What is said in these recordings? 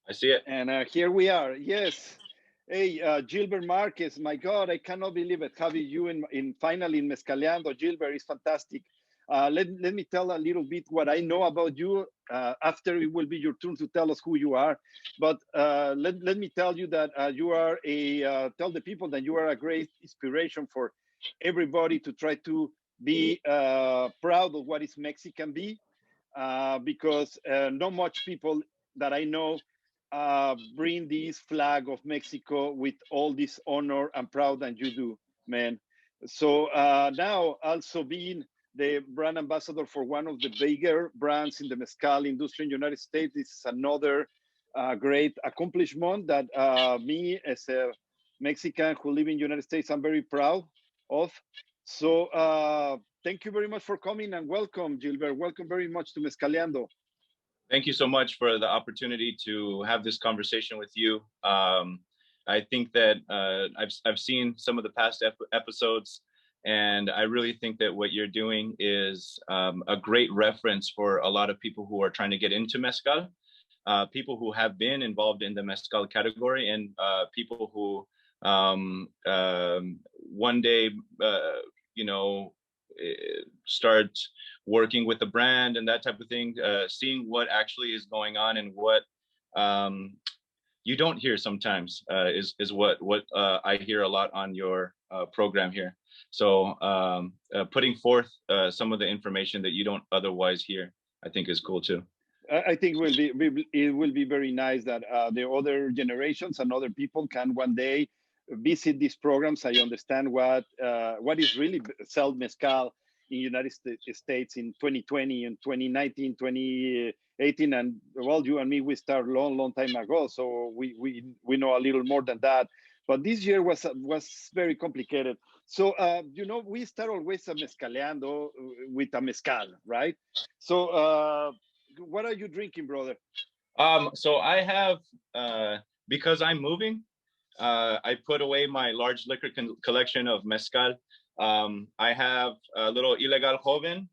I see it. And here we are. Yes. Hey, Gilbert Márquez, my God, I cannot believe it. Having you in finally in Mezcaleando. Gilbert is fantastic. Let me tell a little bit what I know about you. After it will be your turn to tell us who you are. But let me tell you that you are tell the people that you are a great inspiration for everybody to try to be proud of what is Mexican be. Because not much people that I know bring this flag of Mexico with all this honor and proud that you do, man. So now also being the brand ambassador for one of the bigger brands in the mezcal industry in the United States, this is another great accomplishment that me as a Mexican who live in the United States, I'm very proud of. So thank you very much for coming and welcome, Gilbert. Welcome very much to Mezcaleando. Thank you so much for the opportunity to have this conversation with you. I think that I've seen some of the past episodes, and I really think that what you're doing is a great reference for a lot of people who are trying to get into mezcal, people who have been involved in the mezcal category, and people who one day, you know, start working with the brand and that type of thing, seeing what actually is going on and what you don't hear sometimes is what I hear a lot on your program here. So putting forth some of the information that you don't otherwise hear, I think is cool too. I think it will be very nice that the other generations and other people can one day visit these programs. I understand what is really sell mezcal in United States in 2020 and 2019, 2018, and well, you and me, we started long time ago, so we know a little more than that. But this year was very complicated. So you know, we start always a mezcaleando with a mezcal, right? So what are you drinking, brother? So I have because I'm moving. I put away my large liquor collection of mezcal. I have a little Ilegal Joven.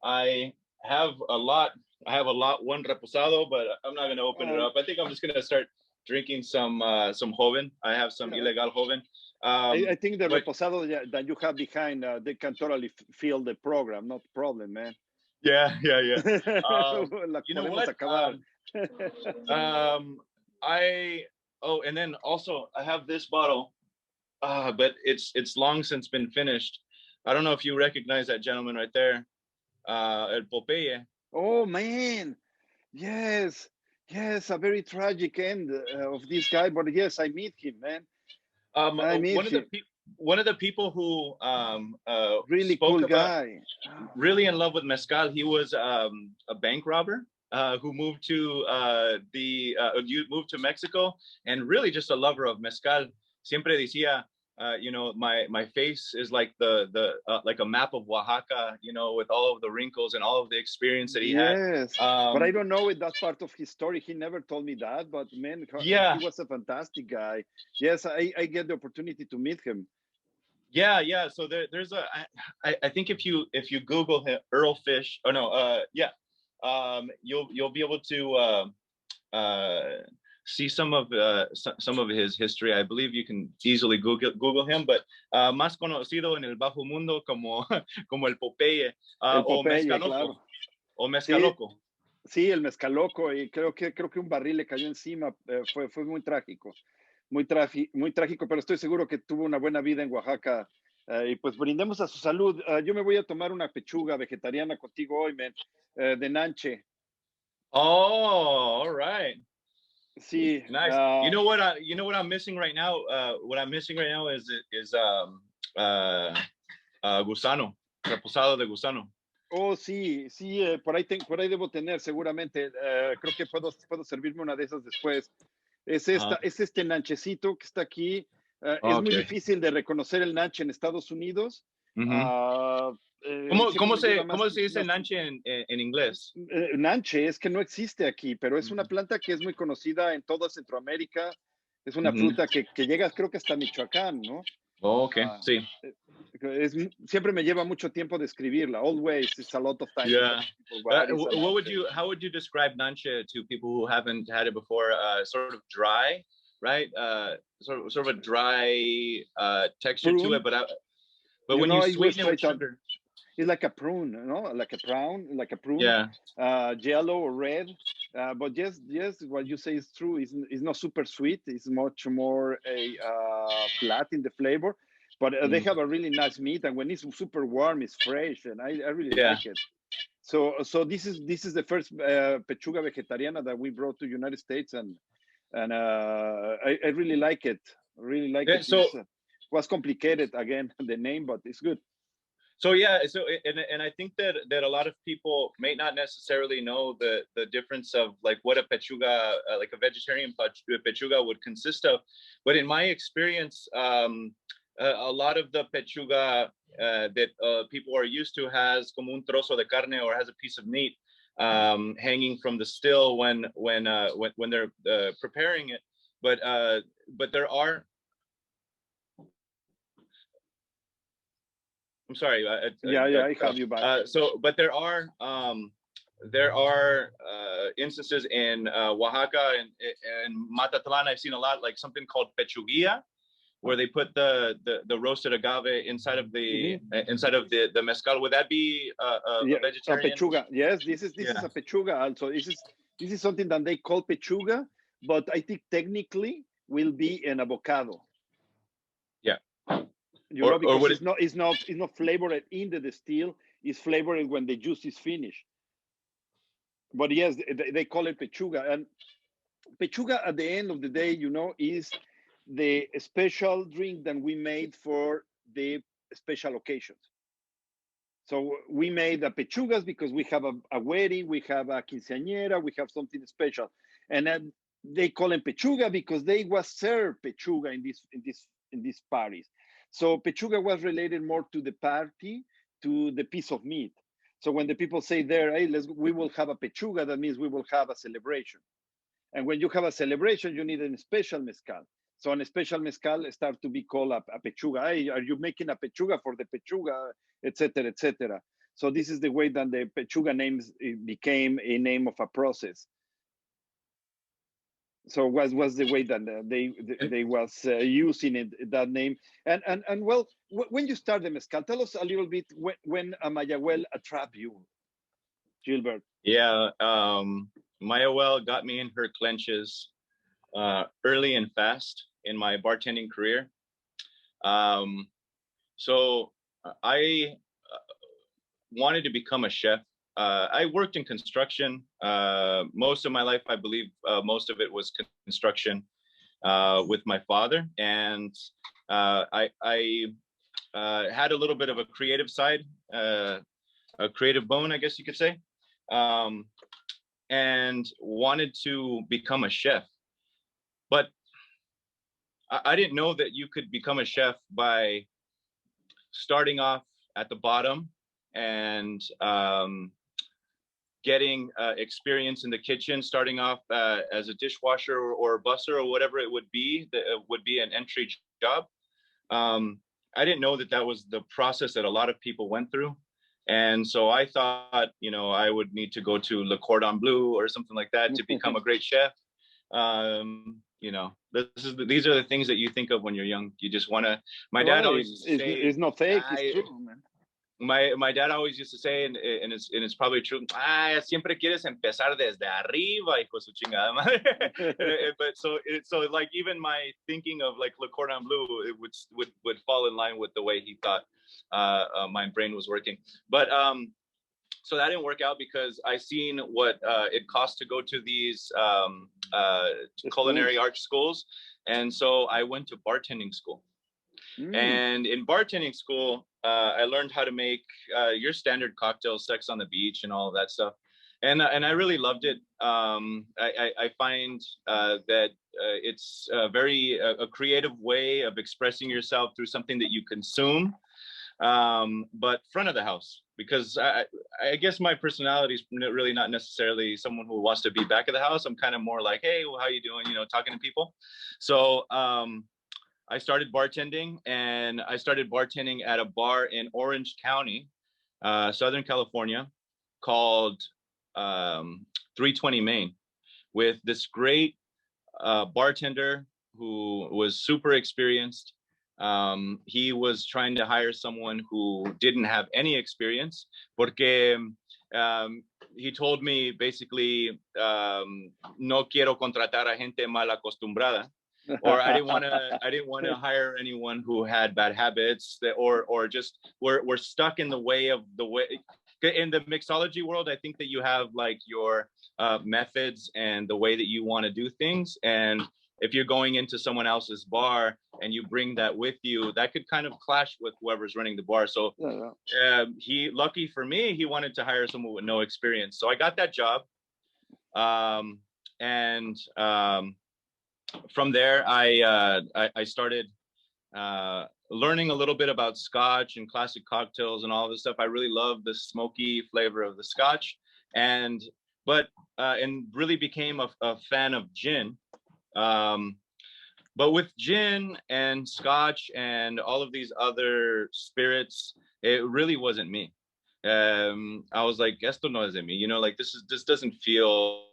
I have a lot. One reposado, but I'm not gonna open it up. I think I'm just gonna start drinking some Joven. I have some Ilegal Joven. I think the reposado that you have behind, they can totally fill the program. Not problem, man. Yeah. You know what? And then also I have this bottle, but it's long since been finished. I don't know if you recognize that gentleman right there, El Popeye. Oh man, yes, a very tragic end of this guy. But yes, I meet him, man. One of the people who really cool guy, really in love with mezcal. He was a bank robber who moved to moved to Mexico, and really just a lover of mezcal. Siempre decía, you know, my face is like like a map of Oaxaca, you know, with all of the wrinkles and all of the experience that he had. Yes, but I don't know if that's part of his story. He never told me that, but man, yeah, he was a fantastic guy. Yes, I get the opportunity to meet him. Yeah. So there's I think if you Google him, Earl Fish, or no, you'll be able to see some of his history. I believe you can easily Google him, but más conocido en el bajo mundo como el Popeye, el Popeye, o Mezcaloco, claro. O Mezcaloco. Sí, el Mezcaloco, y creo que un barril le cayó encima. Fue muy trágico. Muy trágico, pero estoy seguro que tuvo una buena vida en Oaxaca. Y pues brindemos a su salud. Yo me voy a tomar una pechuga vegetariana contigo hoy, man, de nanche. Oh, all right. Sí. Nice. You know what I'm missing right now? What I'm missing right now is gusano, reposado de gusano. Oh, sí, por ahí debo tener seguramente. Creo que puedo servirme una de esas después. Es este nanchecito que está aquí. Es muy difícil de reconocer el nanche en Estados Unidos. ¿Cómo se dice nanche en inglés? Nanche es que no existe aquí, pero es una planta que es muy conocida en toda Centroamérica. Es una fruta que llega, creo que hasta Michoacán, ¿no? Oh, okay. Uh, See. Siempre me lleva mucho tiempo describirla. Always, it's a lot of time to Yeah. tell people what is a nanche. How would you describe nanche to people who haven't had it before? Sort of dry, right? Sort of a dry texture to it, Prune, but when you it was sweeten it with straight up. sugar. It's like a prune, like a prune, Yeah. yellow or red. But yes, what you say is true. It's not super sweet. It's much more a flat in the flavor. But they Mm. have a really nice meat, and when it's super warm, it's fresh, and I really Yeah. like it. So this is the first pechuga vegetariana that we brought to United States, and I really like it. Really like Yeah, it. It's was complicated again the name, but it's good. so yeah, and I think that a lot of people may not necessarily know the difference of like what a pechuga, like a vegetarian pechuga would consist of. But in my experience, a lot of the pechuga that people are used to has como un trozo de carne, or has a piece of meat hanging from the still when they're preparing it. But there are, I'm sorry. Yeah, I have you back. But there are instances in Oaxaca and Matatlan. I've seen a lot, like something called pechuguilla, where they put the roasted agave inside of the mezcal. Would that be Yeah, a a vegetarian? pechuga. Yes, this is Yeah. a pechuga. Also, this is something that they call pechuga, but I think technically will be an avocado. Yeah. Or Because would it? it's not flavored in the distill. It's flavored when the juice is finished. But yes, they call it pechuga, and pechuga at the end of the day, is the special drink that we made for the special occasions. So we made a pechugas because we have a wedding, we have a quinceañera, we have something special, and they call them pechuga because they was served pechuga in these parties. So pechuga was related more to the party, to the piece of meat. So when the people say there, hey, we will have a pechuga, that means we will have a celebration. And when you have a celebration, you need a special mezcal. So a special mezcal start to be called a pechuga. Hey, are you making a pechuga for the pechuga, etc., etc. So this is the way that the pechuga names became a name of a process. So was the way that they was using that name. And well, when you start the mezcal, tell us a little bit when Mayagüel attract you, Gilbert. Yeah. Maya Well got me in her clenches early and fast in my bartending career. Um, so I wanted to become a chef. I worked in construction most of my life. I believe most of it was construction with my father, and I had a little bit of a creative side, a creative bone, I guess you could say, um, and wanted to become a chef. But I didn't know that you could become a chef by starting off at the bottom and getting experience in the kitchen, starting off as a dishwasher or a busser or whatever it would be, that would be an entry job. I didn't know that that was the process that a lot of people went through. And so I thought, I would need to go to Le Cordon Bleu or something like that to become a great chef. These are the things that you think of when you're young. You just want to. My dad always used to say, it's not fake. It's true, man. My dad always used to say, and it's probably true. Siempre quieres empezar desde arriba, hijo su chingada madre. But so like even my thinking of like Le Cordon Bleu, it would fall in line with the way he thought my brain was working. But so that didn't work out because I seen what it cost to go to these culinary arts schools, and so I went to bartending school. And in bartending school, I learned how to make your standard cocktails, Sex on the Beach, and all of that stuff. And I really loved it. I find that it's a creative way of expressing yourself through something that you consume, but front of the house. Because I guess my personality is really not necessarily someone who wants to be back of the house. I'm kind of more like, hey, well, how you doing? Talking to people. So I started bartending, and I started bartending at a bar in Orange County, Southern California, called 320 Main, with this great bartender who was super experienced. He was trying to hire someone who didn't have any experience, porque he told me basically, no quiero contratar a gente mal acostumbrada, or I didn't want to hire anyone who had bad habits or just were stuck in the way of the way. In the mixology world, I think that you have like your methods and the way that you want to do things, and if you're going into someone else's bar and you bring that with you, that could kind of clash with whoever's running the bar. So he, lucky for me, he wanted to hire someone with no experience. So I got that job. And from there, I started learning a little bit about Scotch and classic cocktails and all this stuff. I really love the smoky flavor of the Scotch, and really became a fan of gin. But with gin and Scotch and all of these other spirits, it really wasn't me. I was like, esto no es de mí, like this doesn't feel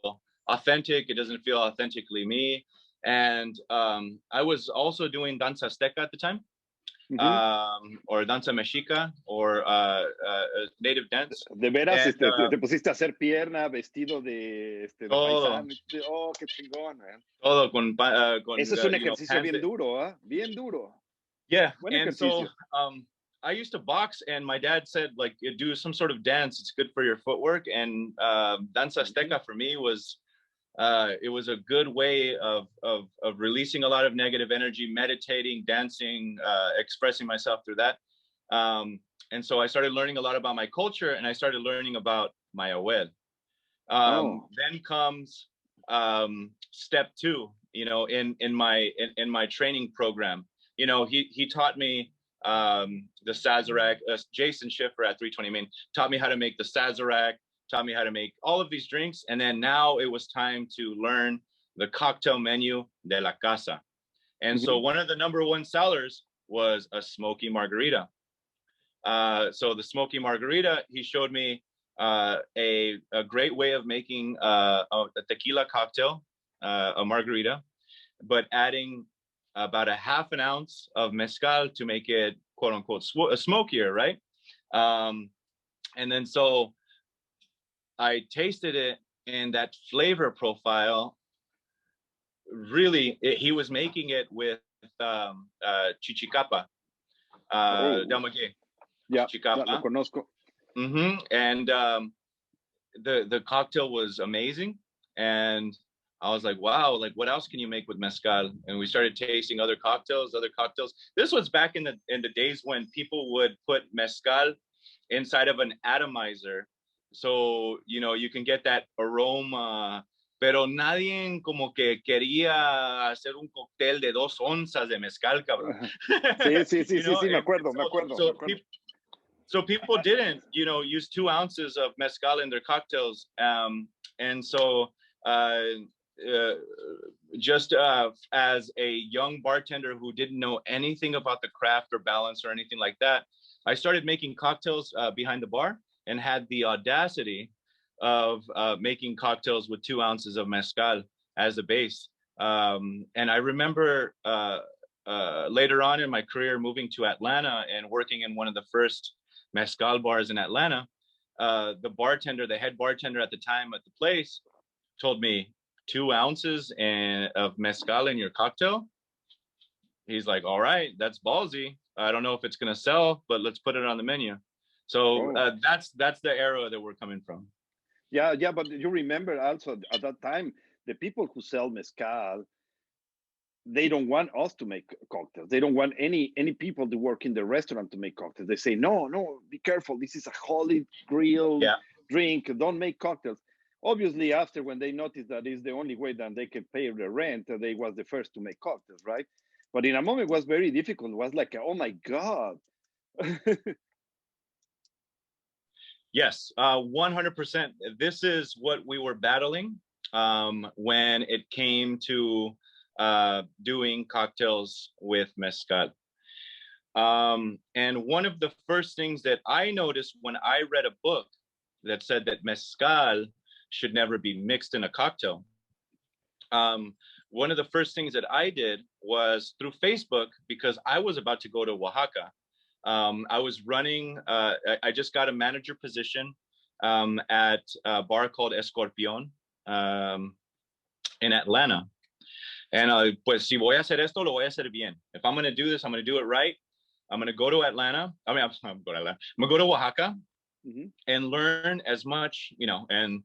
authentic. It doesn't feel authentically me. And I was also doing danza azteca at the time. Or danza mexica, or native dance. De veras, and, te pusiste a hacer pierna, vestido de paisano. Oh, qué chingón, man. Todo con Eso es un ejercicio bien duro, ¿eh? Bien duro. Yeah, buen ejercicio. So I used to box, and my dad said, like, do some sort of dance. It's good for your footwork. And danza azteca for me was it was a good way of releasing a lot of negative energy, meditating, dancing, expressing myself through that. And so I started learning a lot about my culture, and I started learning about my abuel. Then comes step two, in my training program. He taught me the Sazerac. Jason Schiffer at 320 Main taught me how to make the Sazerac, taught me how to make all of these drinks. And then now it was time to learn the cocktail menu de la casa. And so one of the number one sellers was a smoky margarita. So the smoky margarita, he showed me a great way of making a tequila cocktail, a margarita, but adding about a half an ounce of mezcal to make it, quote unquote, smokier, right? And then so I tasted it, and that flavor profile, really, he was making it with chichicapa, Dalmaguey. Yeah, lo conozco. And the cocktail was amazing, and I was like, wow, like what else can you make with mezcal? And we started tasting other cocktails. This was back in the days when people would put mezcal inside of an atomizer, so you can get that aroma, pero nadie como que quería hacer un cóctel de 2 onzas de mezcal, cabrón. Sí, me acuerdo. So people didn't, use 2 ounces of mezcal in their cocktails. And so just as a young bartender who didn't know anything about the craft or balance or anything like that, I started making cocktails behind the bar, and had the audacity of making cocktails with 2 ounces of mezcal as a base. And I remember later on in my career moving to Atlanta and working in one of the first mezcal bars in Atlanta. The head bartender at the time at the place told me, 2 ounces of mezcal in your cocktail? He's like, all right, that's ballsy. I don't know if it's going to sell, but let's put it on the menu. So that's the era that we're coming from. Yeah, but you remember also at that time, the people who sell mezcal, they don't want us to make cocktails. They don't want any people to work in the restaurant to make cocktails. They say, no, be careful. This is a holy grail drink. Don't make cocktails. Obviously, after when they noticed that is the only way that they can pay the rent, they was the first to make cocktails, right? But in a moment, it was very difficult. It was like, oh my God. Yes, 100%. This is what we were battling when it came to doing cocktails with mezcal. And one of the first things that I noticed when I read a book that said that mezcal should never be mixed in a cocktail, one of the first things that I did was through Facebook, because I was about to go to Oaxaca. I was running, I just got a manager position at a bar called Escorpion in Atlanta. And pues si voy a hacer esto, lo voy a hacer bien. If I'm going to do this, I'm going to do it right. I'm going to go to Atlanta. I'm going to go to Oaxaca and learn as much, you know. And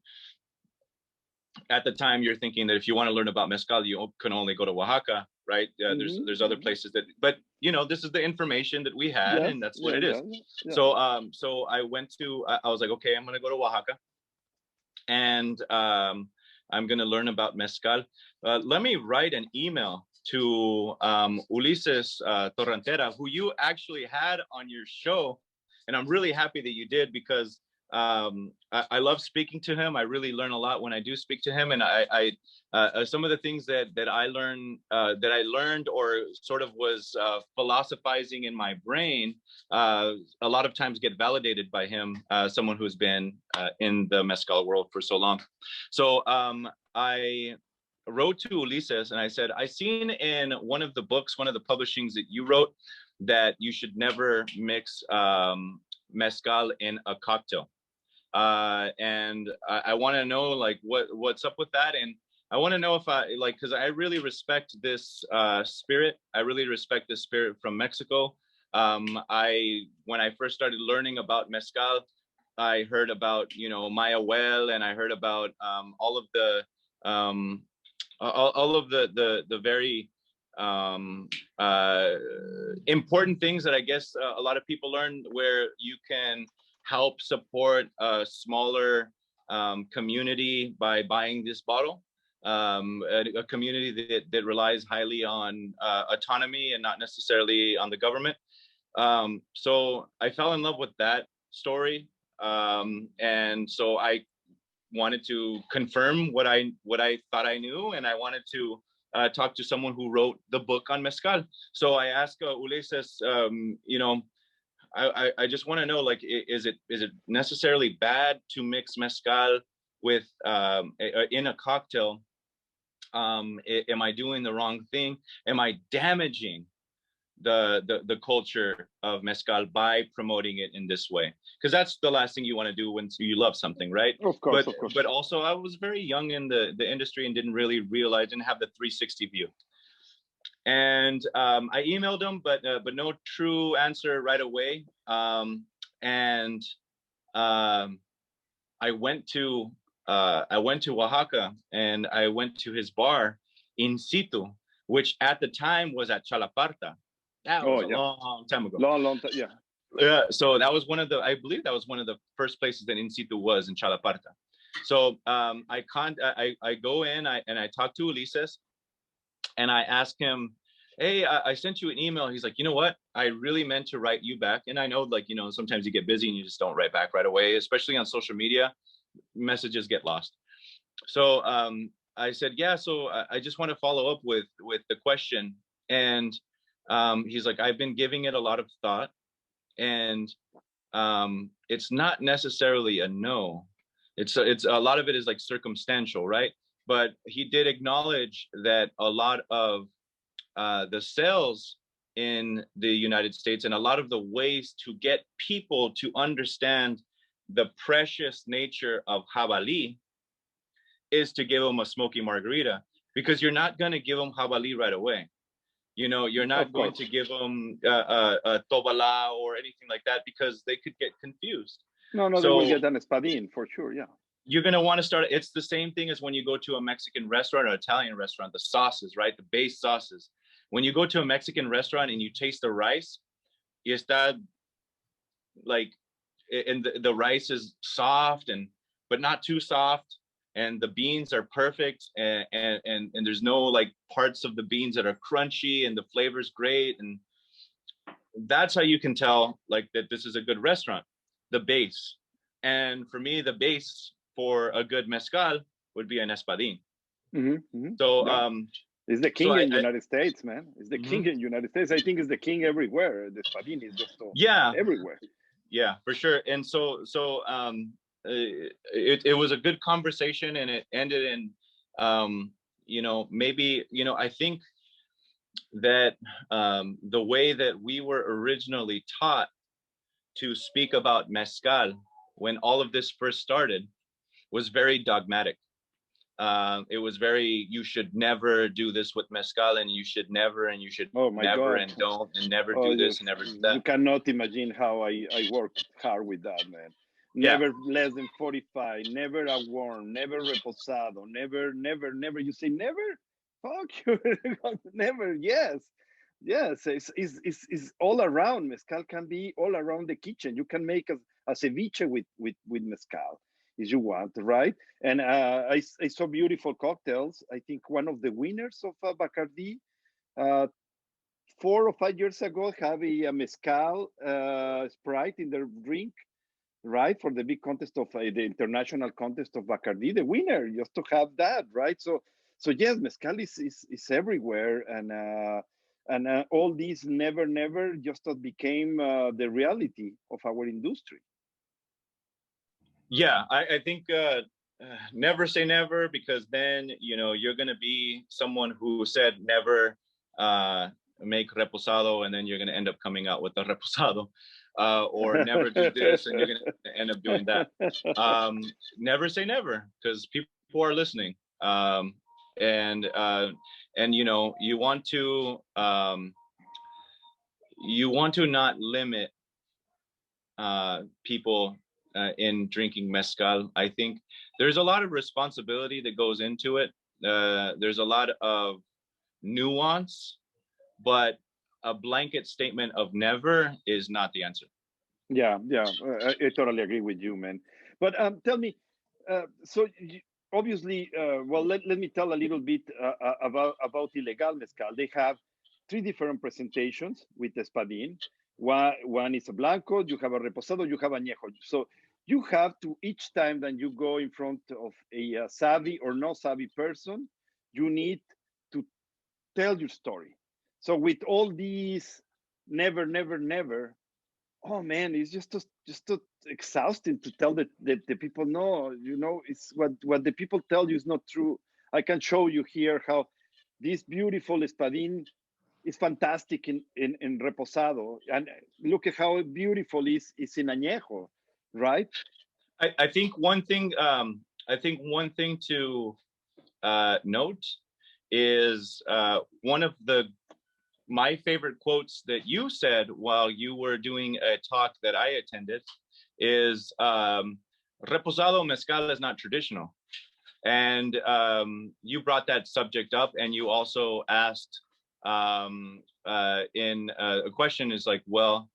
at the time, you're thinking that if you want to learn about mezcal, you can only go to Oaxaca, right? There's other places that, but you know, this is the information that we had, and that's what it is. So I went to, I was like, okay, I'm going to go to Oaxaca, and I'm going to learn about mezcal. Let me write an email to Ulises Torrentera, who you actually had on your show. And I'm really happy that you did, because I love speaking to him. I really learn a lot when I do speak to him. And I some of the things that I learned or sort of was philosophizing in my brain, a lot of times get validated by him, someone who's been in the mezcal world for so long. So I wrote to Ulises and I said, I seen in one of the books, one of the publishings that you wrote, that you should never mix mezcal in a cocktail. And I want to know, like, what's up with that. And I want to know if I, like, because I really respect this spirit. I really respect this spirit from Mexico. When I first started learning about mezcal, I heard about, you know, Maya Well, and I heard about all of the very important things that I guess a lot of people learn, where you can help support a smaller community by buying this bottle, a community that relies highly on autonomy and not necessarily on the government. So I fell in love with that story, and so I wanted to confirm what I thought I knew, and I wanted to talk to someone who wrote the book on mezcal. So I asked Ulises, you know, I just want to know, like, is it necessarily bad to mix mezcal with in a cocktail? Am I doing the wrong thing? Am I damaging the culture of mezcal by promoting it in this way? Because that's the last thing you want to do when you love something, right? Of course, of course. But also, I was very young in the industry and didn't really realize, didn't have the 360 view. And I emailed him, but no true answer right away. And I went to Oaxaca, and I went to his bar in situ, which at the time was at Chalaparta. That was a long time ago. Long time, yeah. Yeah. So that was I believe that was one of the first places that in situ was, in Chalaparta. So I go in, and I talk to Ulises, and I ask him, hey, I sent you an email. He's like, you know what? I really meant to write you back. And I know, like, you know, sometimes you get busy and you just don't write back right away, especially on social media. Messages get lost. So I said, yeah, so I just want to follow up with the question. And he's like, I've been giving it a lot of thought, and it's not necessarily a no. It's a lot of it is like circumstantial, right? But he did acknowledge that a lot of the sales in the United States, and a lot of the ways to get people to understand the precious nature of jabalí, is to give them a smoky margarita, because you're not going to give them jabalí right away. You know, you're not going to give them a tobala or anything like that, because they could get confused. No, they will get an espadín for sure. Yeah. You're going to want to start. It's the same thing as when you go to a Mexican restaurant or Italian restaurant, the sauces, right? The base sauces. When you go to a Mexican restaurant and you taste the rice, está like, and the rice is soft, but not too soft. And the beans are perfect, and there's no like parts of the beans that are crunchy, and the flavor's great. And that's how you can tell, like, that this is a good restaurant, the base. And for me, the base for a good mezcal would be an espadín. So It's the So king in United States, man. It's the king mhm. in United States. I think it's the king everywhere. The Spadin is just so Yeah, everywhere. yeah, for sure. And it was a good conversation, and it ended in, maybe, I think that the way that we were originally taught to speak about mezcal when all of this first started was very dogmatic. It was very, you should never do this with mezcal, and you should never, and you should Oh my never, God. and don't, and never Oh, do this and never do that. you cannot imagine how I worked hard with that, man. Yeah, Never less than 45, never a warm, never reposado, never. You say never? Fuck you. Never. Yes. Yes. It's all around. Mezcal can be all around the kitchen. You can make a ceviche with mezcal if you want, right? And I saw beautiful cocktails. I think one of the winners of Bacardi, uh, 4 or 5 years ago, have a mezcal Sprite in their drink, right? For the big contest of the international contest of Bacardi, the winner, just to have that, right? So yes, mezcal is everywhere, and all these never just became the reality of our industry. yeah. I think never say never, because then you're gonna be someone who said never make reposado, and then you're gonna end up coming out with a reposado, or never do this, and you're gonna end up doing that. Never say never, because people are listening, and you want to not limit people in drinking mezcal. I think there's a lot of responsibility that goes into it. There's a lot of nuance, but a blanket statement of never is not the answer. Yeah, I totally agree with you, man. But tell me, so obviously, well, let me tell a little bit about illegal mezcal. They have three different presentations with espadín. One is a blanco, you have a reposado, you have añejo. So you have to, each time that you go in front of a savvy or no savvy person, you need to tell your story. So with all these never, oh man, it's just exhausting to tell the people, no, it's what the people tell you is not true. I can show you here how this beautiful espadín is fantastic in reposado, and look at how beautiful is in añejo, right? I think one thing. I think one thing to note is one of my favorite quotes that you said while you were doing a talk that I attended is reposado mezcal is not traditional. And you brought that subject up, and you also asked in a question is like, well,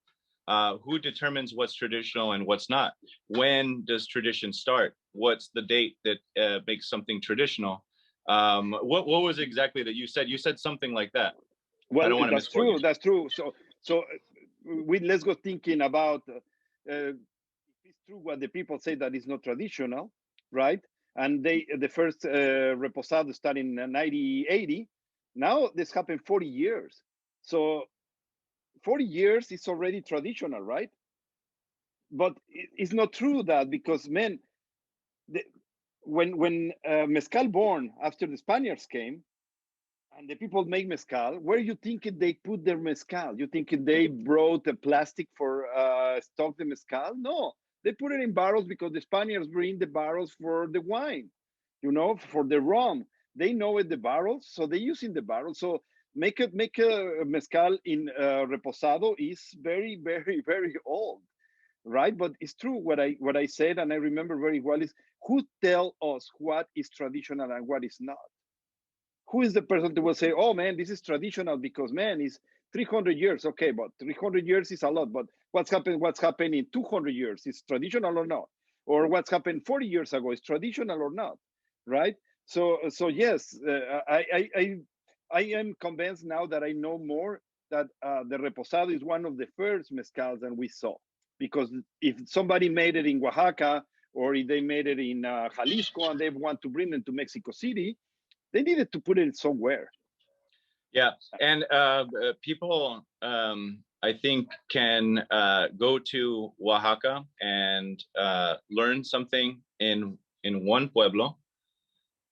who determines what's traditional and what's not? When does tradition start? What's the date that makes something traditional? What was exactly that you said? You said something like that. I Well, don't want to that's misquote true. you. That's true. So let's go thinking about if it's true what the people say that is not traditional, right? And the first reposado started in 1980. Now this happened 40 years. So 40 years is already traditional, right? But it's not true that, because man, the, when mezcal born after the Spaniards came, and the people make mezcal, where you think they put their mezcal? You think they brought the plastic for stock the mezcal? No, they put it in barrels because the Spaniards bring the barrels for the wine, for the rum. They know it the barrels, so they use in the barrels. So make a mezcal in reposado is very old, right? But it's true what I said, and I remember very well is who tell us what is traditional and what is not. Who is the person that will say, oh man, this is traditional because man, it's 300 years. Okay, but 300 years is a lot. But what's happened in 200 years is traditional or not? Or what's happened 40 years ago is traditional or not? Right? So yes, I am convinced now that I know more that the reposado is one of the first mezcals that we saw. Because if somebody made it in Oaxaca, or if they made it in Jalisco and they want to bring it to Mexico City, they needed to put it somewhere. Yeah, and people, I think, can go to Oaxaca and learn something in one pueblo,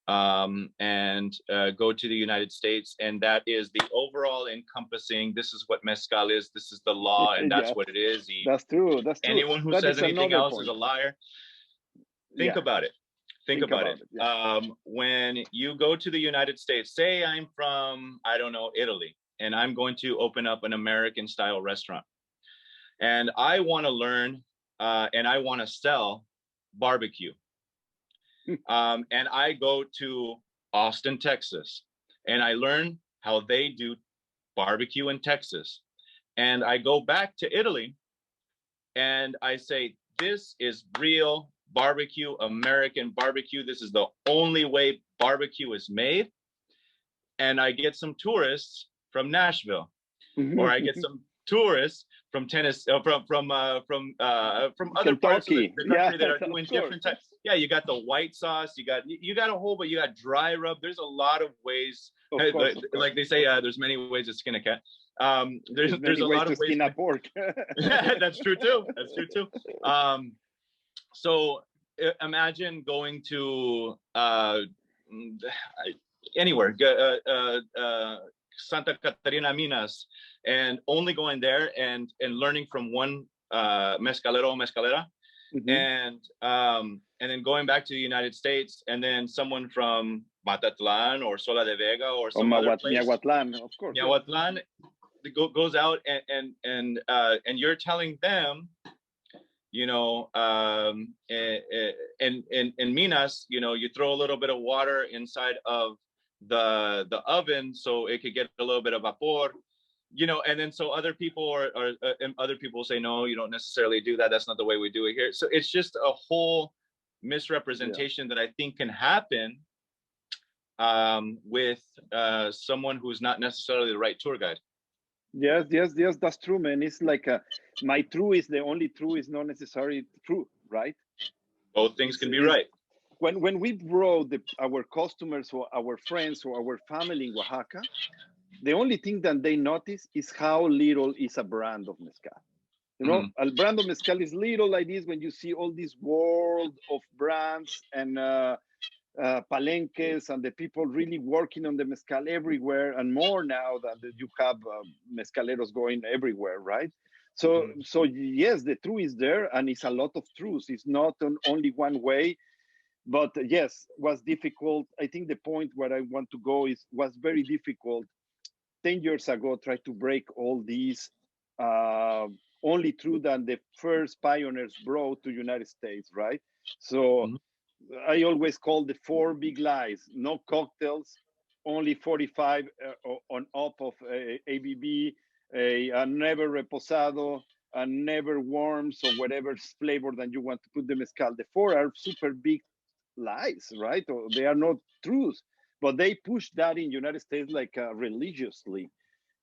and go to the United States, and that is the overall encompassing. This is what mezcal is. This is the law, and that's Yeah, what it is. that's true. That's true. Anyone who That says is anything another else is point. a liar. Think Yeah, about it. Think think about it. about it. Yeah. When you go to the United States, say I'm from, I don't know, Italy, and I'm going to open up an American style restaurant, and I want to learn, and I want to sell barbecue. And I go to Austin, Texas, and I learn how they do barbecue in Texas. And I go back to Italy and I say, this is real barbecue, American barbecue. This is the only way barbecue is made. And I get some tourists from Nashville, or I get some tourists from Tennessee, from other parts of Kentucky. the Yeah, country that are of doing course. different types. Yeah, you got the white sauce, you got a whole, but you got dry rub. There's a lot of ways. Of course, of course. Like they say, there's many ways to skin a cat. There's many a ways lot to of ways. skin a pork. That's true too. That's true too. So imagine going to anywhere, Santa Catarina Minas, and only going there and learning from one mezcalero or mezcalera, and then going back to the United States, and then someone from Matatlan or Sola de Vega or some other place, Miahuatlan, of course. Miahuatlan, goes out and you're telling them, you know, in Minas, you know, you throw a little bit of water inside of the oven so it could get a little bit of vapor, you know, and then so other people and other people say, no, you don't necessarily do that. That's not the way we do it here. So it's just a whole misrepresentation that I think can happen with someone who's not necessarily the right tour guide. Yes, that's true, man. It's like my true is the only true is not necessarily true, right? Both things can be right. When we brought our customers or our friends or our family in Oaxaca, the only thing that they notice is how little is a brand of mezcal. You know, a brand of mezcal is little like this when you see all this world of brands and palenques and the people really working on the mezcal everywhere, and more now that you have mezcaleros going everywhere, right? So yes, the truth is there, and it's a lot of truth. It's not only one way. But yes, was difficult. I think the point where I want to go is was very difficult 10 years ago, try to break all these only true that the first pioneers brought to United States, right? So I always call the 4 big lies: no cocktails, only 45 on up of ABV, a never reposado, and never warms or whatever flavor that you want to put the mezcal. The 4 are super big lies, right? Or they are not truths, but they push that in United States like religiously,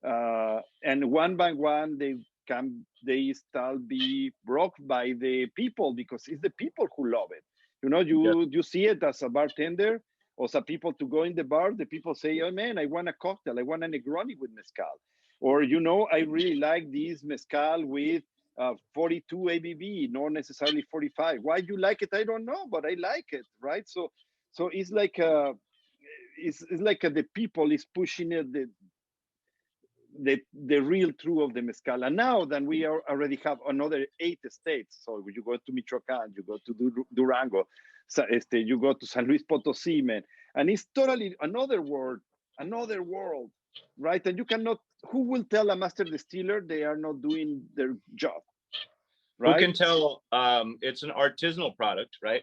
and one by one they start be broke by the people, because it's the people who love it. You know, you see it as a bartender or some people to go in the bar. The people say, "Oh man, I want a cocktail. I want a Negroni with mezcal," or you know, I really like this mezcal with 42 ABV, not necessarily 45. Why you like it? I don't know, but I like it, right? So it's like it's like the people is pushing it, the real truth of the mezcal. And now then we already have another 8 states. So you go to Michoacan, you go to Durango, you go to San Luis Potosí, man, and it's totally another world, right? And you cannot. Who will tell a master distiller they are not doing their job? Right? Who can tell? It's an artisanal product, right?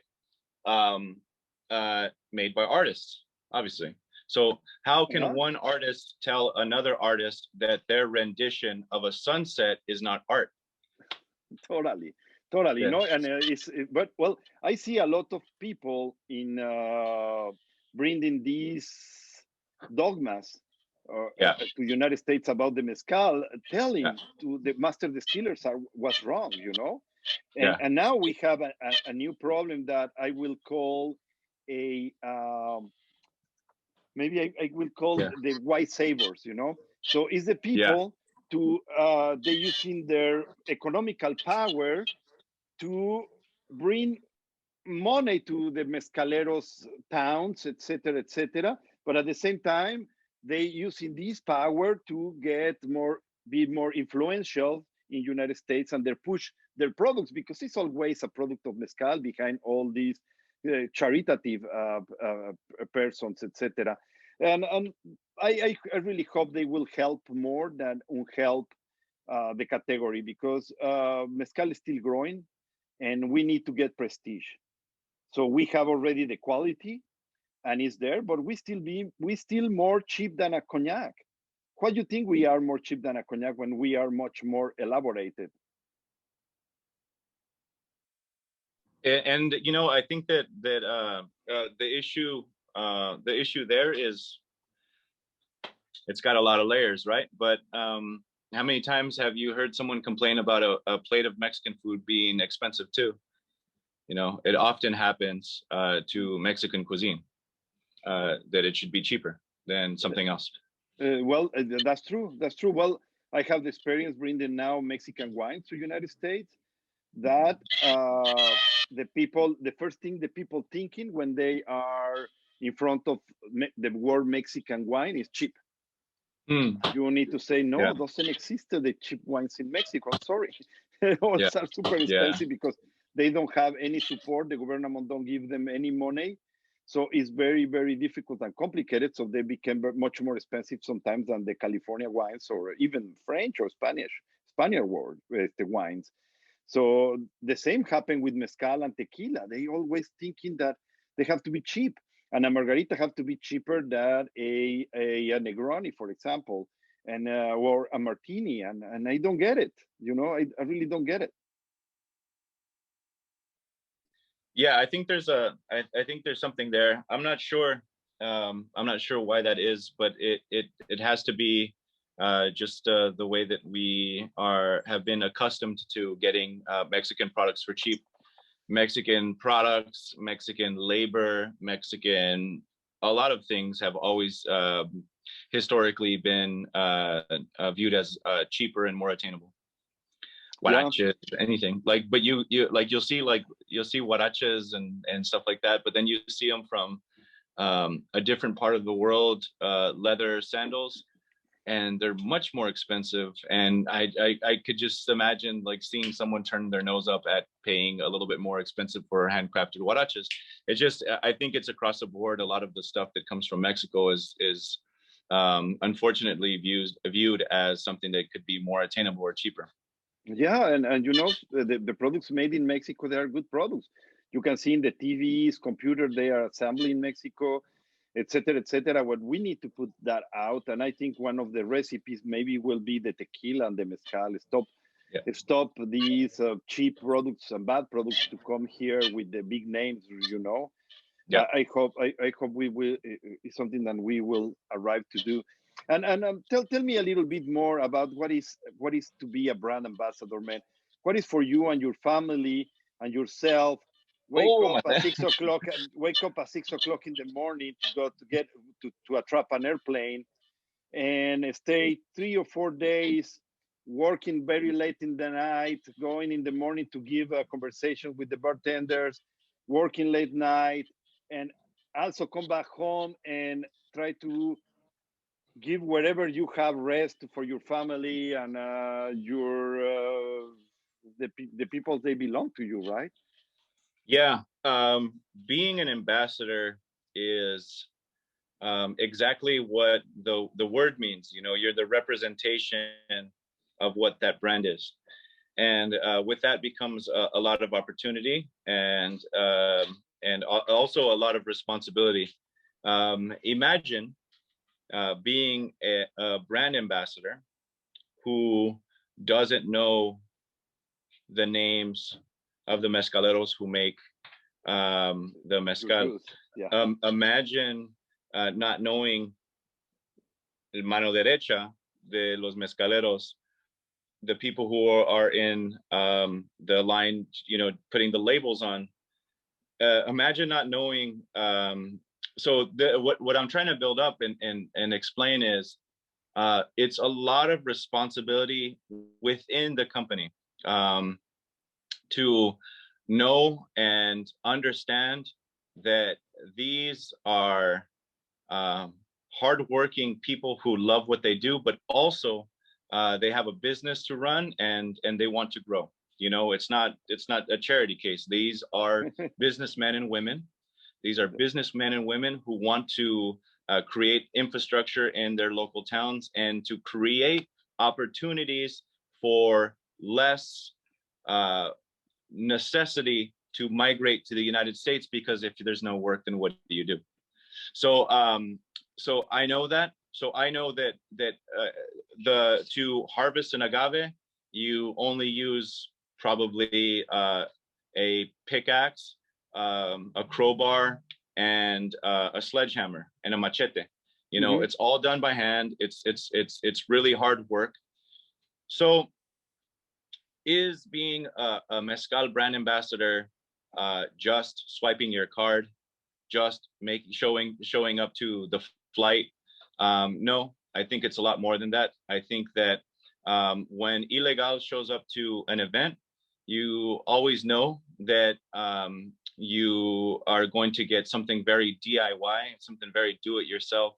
Made by artists, obviously. So how can one artist tell another artist that their rendition of a sunset is not art? Totally. You know, and but well, I see a lot of people in bringing these dogmas to United States about the mezcal, telling to the master distillers was wrong, you know. And now we have a new problem that I will call a maybe I will call Yeah. the white savers, you know. So it's the Yeah. people to they using their economical power to bring money to the mezcaleros towns, etc., etc. But at the same time, they using this power to get more, be more influential in United States, and they push their products because it's always a product of mezcal behind all these charitative persons, etc. And I really hope they will help more than help the category, because mezcal is still growing and we need to get prestige. So we have already the quality and it's there, but we still more cheap than a cognac. Why do you think we are more cheap than a cognac when we are much more elaborated? And you know, I think that the issue there is it's got a lot of layers, right? But how many times have you heard someone complain about a plate of Mexican food being expensive too? You know, it often happens to Mexican cuisine that it should be cheaper than something else. That's true. That's true. Well, I have the experience bringing now Mexican wine to United States. That the first thing the people thinking when they are in front of the word Mexican wine is cheap. Mm. You need to say Yeah. no, doesn't exist the cheap wines in Mexico. Sorry, Yeah. all are super Yeah. expensive because they don't have any support. The government don't give them any money, so it's very very difficult and complicated. So they became much more expensive sometimes than the California wines or even French or Spanish word the wines. So the same happened with mezcal and tequila. They always thinking that they have to be cheap, and a margarita have to be cheaper than a Negroni, for example, and or a martini. And I don't get it. You know, I really don't get it. Yeah, I think there's something there. I'm not sure. I'm not sure why that is, but it has to be just the way that we have been accustomed to getting Mexican products for cheap. Mexican products, Mexican labor, Mexican, a lot of things have always historically been viewed as cheaper and more attainable. Yeah, Huaraches, anything like, but you like you'll see huaraches and stuff like that, but then you see them from a different part of the world, leather sandals, and they're much more expensive. And I could just imagine like seeing someone turn their nose up at paying a little bit more expensive for handcrafted huaraches. It's just, I think it's across the board. A lot of the stuff that comes from Mexico is unfortunately viewed as something that could be more attainable or cheaper. yeah, and you know the products made in Mexico, they are good products. You can see in the TVs, computer, they are assembly in Mexico, etc., etc. What we need to put that out, and I think one of the recipes maybe will be the tequila and the mezcal. Yeah. Stop these cheap products and bad products to come here with the big names. You know, Yeah. I hope we will. It's something that we will arrive to do. And tell me a little bit more about what is to be a brand ambassador, man. What is for you and your family and yourself? Wake Oh up my at 6 o'clock. Wake up at 6 o'clock in the morning to go to get to attract an airplane and stay 3 or 4 days working very late in the night, going in the morning to give a conversation with the bartenders, working late night, and also come back home and try to give wherever you have rest for your family and your the people they belong to you, right? Yeah. Being an ambassador is exactly what the word means. You know, you're the representation of what that brand is, and with that becomes a lot of opportunity and also a lot of responsibility. Imagine being a brand ambassador who doesn't know the names of the mezcaleros who make the Your mezcal. juice, yeah. Imagine not knowing el mano derecha de los mezcaleros, the people who are in the line, you know, putting the labels on. Imagine not knowing what I'm trying to build up and explain is it's a lot of responsibility within the company to know and understand that these are hardworking people who love what they do, but also they have a business to run and they want to grow. You know, it's not a charity case. These are businessmen and women. These are businessmen and women who want to create infrastructure in their local towns and to create opportunities for less necessity to migrate to the United States, because if there's no work, then what do you do? So so I know that. So I know that to harvest an agave, you only use probably a pickaxe, a crowbar, and a sledgehammer and a machete. You know, it's all done by hand. It's really hard work. So is being a mezcal brand ambassador just swiping your card, just showing up to the flight? No, I think it's a lot more than that. I think that when Ilegal shows up to an event, you always know that you are going to get something very DIY, something very do-it-yourself,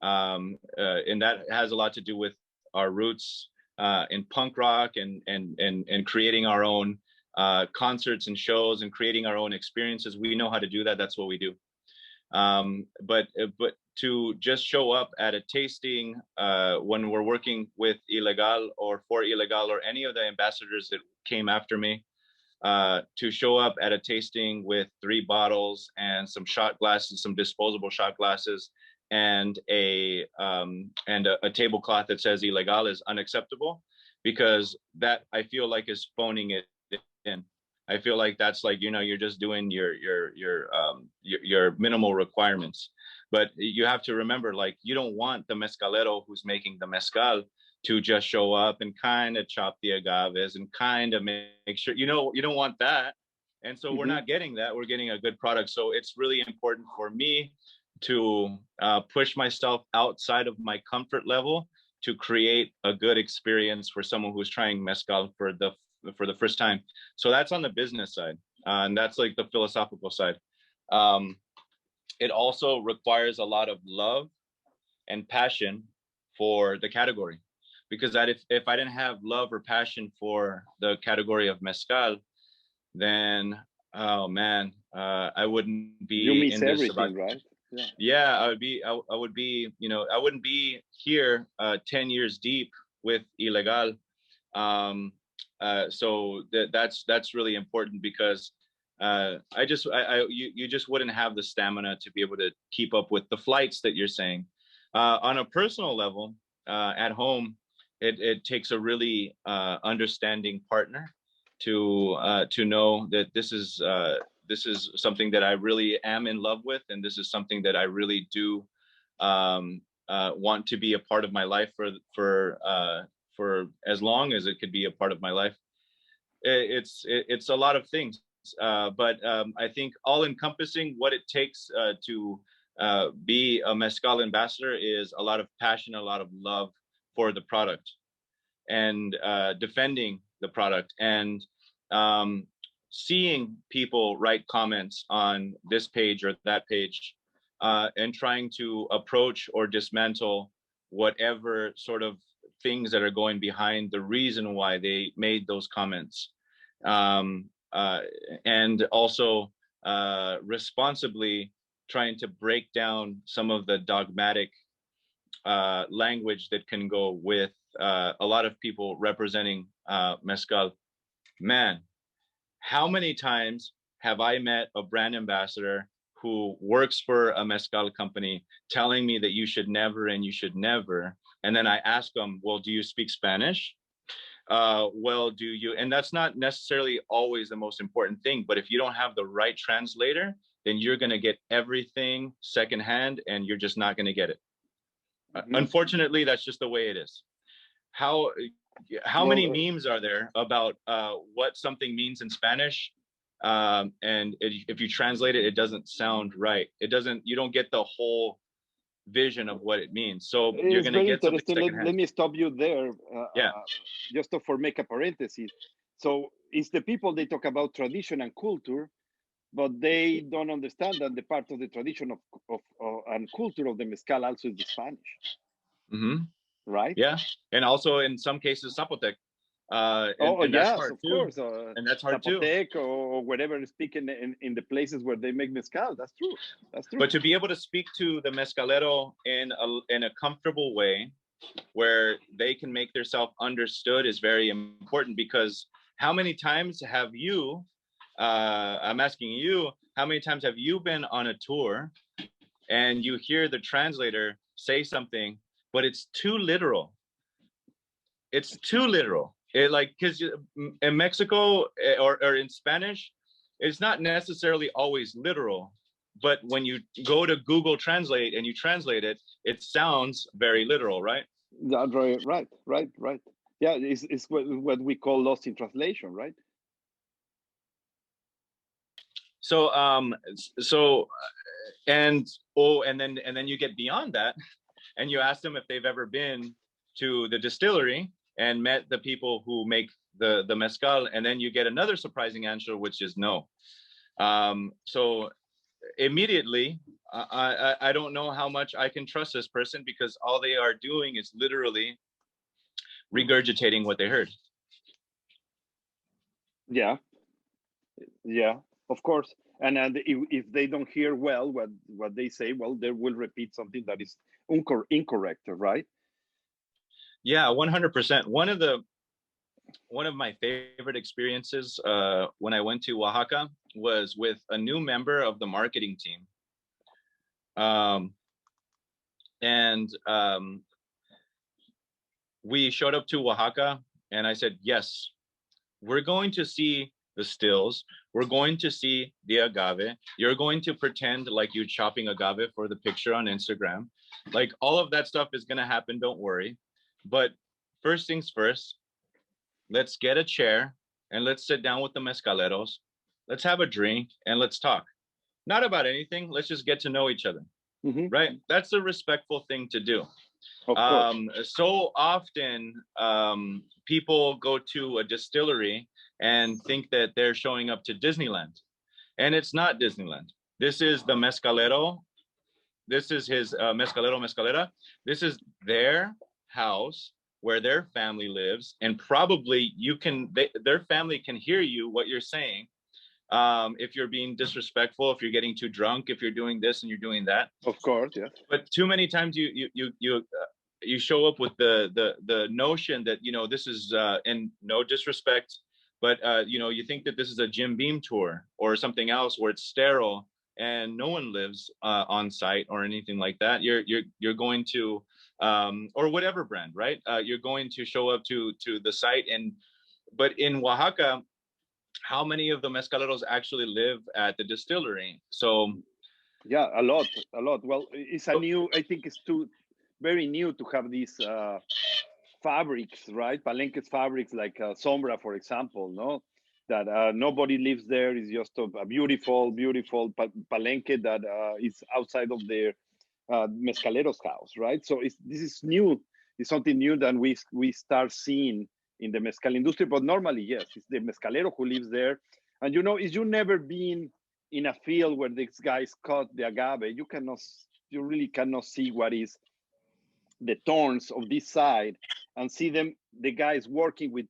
and that has a lot to do with our roots in punk rock and creating our own concerts and shows and creating our own experiences. We know how to do that. That's what we do. But to just show up at a tasting when we're working with Ilegal or for Ilegal or any of the ambassadors that came after me, to show up at a tasting with 3 bottles and some shot glasses, some disposable shot glasses, and a tablecloth that says Ilegal is unacceptable, because that I feel like is phoning it in. I feel like that's like, you know, you're just doing your minimal requirements. But you have to remember, like, you don't want the mezcalero who's making the mezcal to just show up and kind of chop the agaves and kind of make sure, you know, you don't want that. And so we're not getting that. We're getting a good product. So it's really important for me to push myself outside of my comfort level to create a good experience for someone who's trying mezcal for the first time. So that's on the business side, and that's like the philosophical side. It also requires a lot of love and passion for the category, because that if I didn't have love or passion for the category of mezcal, then oh man, I wouldn't be you miss in this everything, right? Yeah, I would be, you know, I wouldn't be here 10 years deep with Ilegal. So that's really important, because you just wouldn't have the stamina to be able to keep up with the flights that you're saying. On a personal level, at home, it takes a really understanding partner to know that this is something that I really am in love with, and this is something that I really do want to be a part of my life for as long as it could be a part of my life. It's a lot of things, but I think all encompassing what it takes to be a mezcal ambassador is a lot of passion, a lot of love for the product, and defending the product, and seeing people write comments on this page or that page, and trying to approach or dismantle whatever sort of things that are going behind the reason why they made those comments, and also responsibly trying to break down some of the dogmatic language that can go with a lot of people representing mezcal. Man, how many times have I met a brand ambassador who works for a mezcal company telling me that you should never and you should never, and then I ask them, well, do you speak Spanish? Well, do you? And that's not necessarily always the most important thing, but if you don't have the right translator, then you're going to get everything secondhand, and you're just not going to get it. Unfortunately, that's just the way it is. How many memes are there about what something means in Spanish? and if you translate it, it doesn't sound right. It doesn't. You don't get the whole vision of what it means. So you're It's going to very get something interesting. Let secondhand. me stop you there, Yeah. just for make a parenthesis. So it's the people, they talk about tradition and culture, but they don't understand that the part of the tradition of and culture of the mezcal also is the Spanish, Mm-hmm. right? Yeah, and also in some cases Zapotec, Oh, and that's yes, hard of too. course. And that's hard too. Zapotec or whatever speaking in the places where they make mezcal. That's true. That's true. But to be able to speak to the mezcalero in a comfortable way, where they can make themselves understood, is very important. Because how many times have you? I'm asking you, how many times have you been on a tour and you hear the translator say something, but it's too literal? It's too literal. It, like, because in Mexico, or in Spanish, it's not necessarily always literal. But when you go to Google Translate and you translate it, it sounds very literal, right? Yeah, right. Yeah, it's what we call lost in translation, right? So, so, and oh, and then you get beyond that, and you ask them if they've ever been to the distillery and met the people who make the mezcal, and then you get another surprising answer, which is no. So immediately, I don't know how much I can trust this person, because all they are doing is literally regurgitating what they heard. Yeah, yeah, of course. And if they don't hear well what they say, well, they will repeat something that is incorrect, right? Yeah, 100%. One of my favorite experiences when I went to Oaxaca was with a new member of the marketing team. Um, and we showed up to Oaxaca, and I said, yes, we're going to see the stills. We're going to see the agave. You're going to pretend like you're chopping agave for the picture on Instagram. Like, all of that stuff is going to happen. Don't worry. But first things first, let's get a chair and let's sit down with the mezcaleros. Let's have a drink and let's talk. Not about anything. Let's just get to know each other. Mm-hmm. Right? That's a respectful thing to do. Of course. So often, people go to a distillery and think that they're showing up to Disneyland, and it's not Disneyland. This is the mezcalero. This is his mezcalero, mezcalera. This is their house where their family lives, and probably their family can hear you what you're saying. If you're being disrespectful, if you're getting too drunk, if you're doing this and you're doing that. Of course, yeah. But too many times you show up with the notion that, this is, and no disrespect, but you think that this is a Jim Beam tour or something else where it's sterile and no one lives on site or anything like that. You're going to, or whatever brand, right? You're going to show up to the site, but in Oaxaca, how many of the mezcaleros actually live at the distillery? So yeah, a lot. Well, it's a new, I think it's very new to have these fabrics, right? Palenques fabrics like Sombra, for example, no? That nobody lives there. It's just a beautiful, beautiful palenque that is outside of their mezcalero's house, right? So this is new. It's something new that we start seeing in the mezcal industry. But normally, yes, it's the mezcalero who lives there. And is you never been in a field where these guys cut the agave, you really cannot see what is the thorns of this side and see the guys working with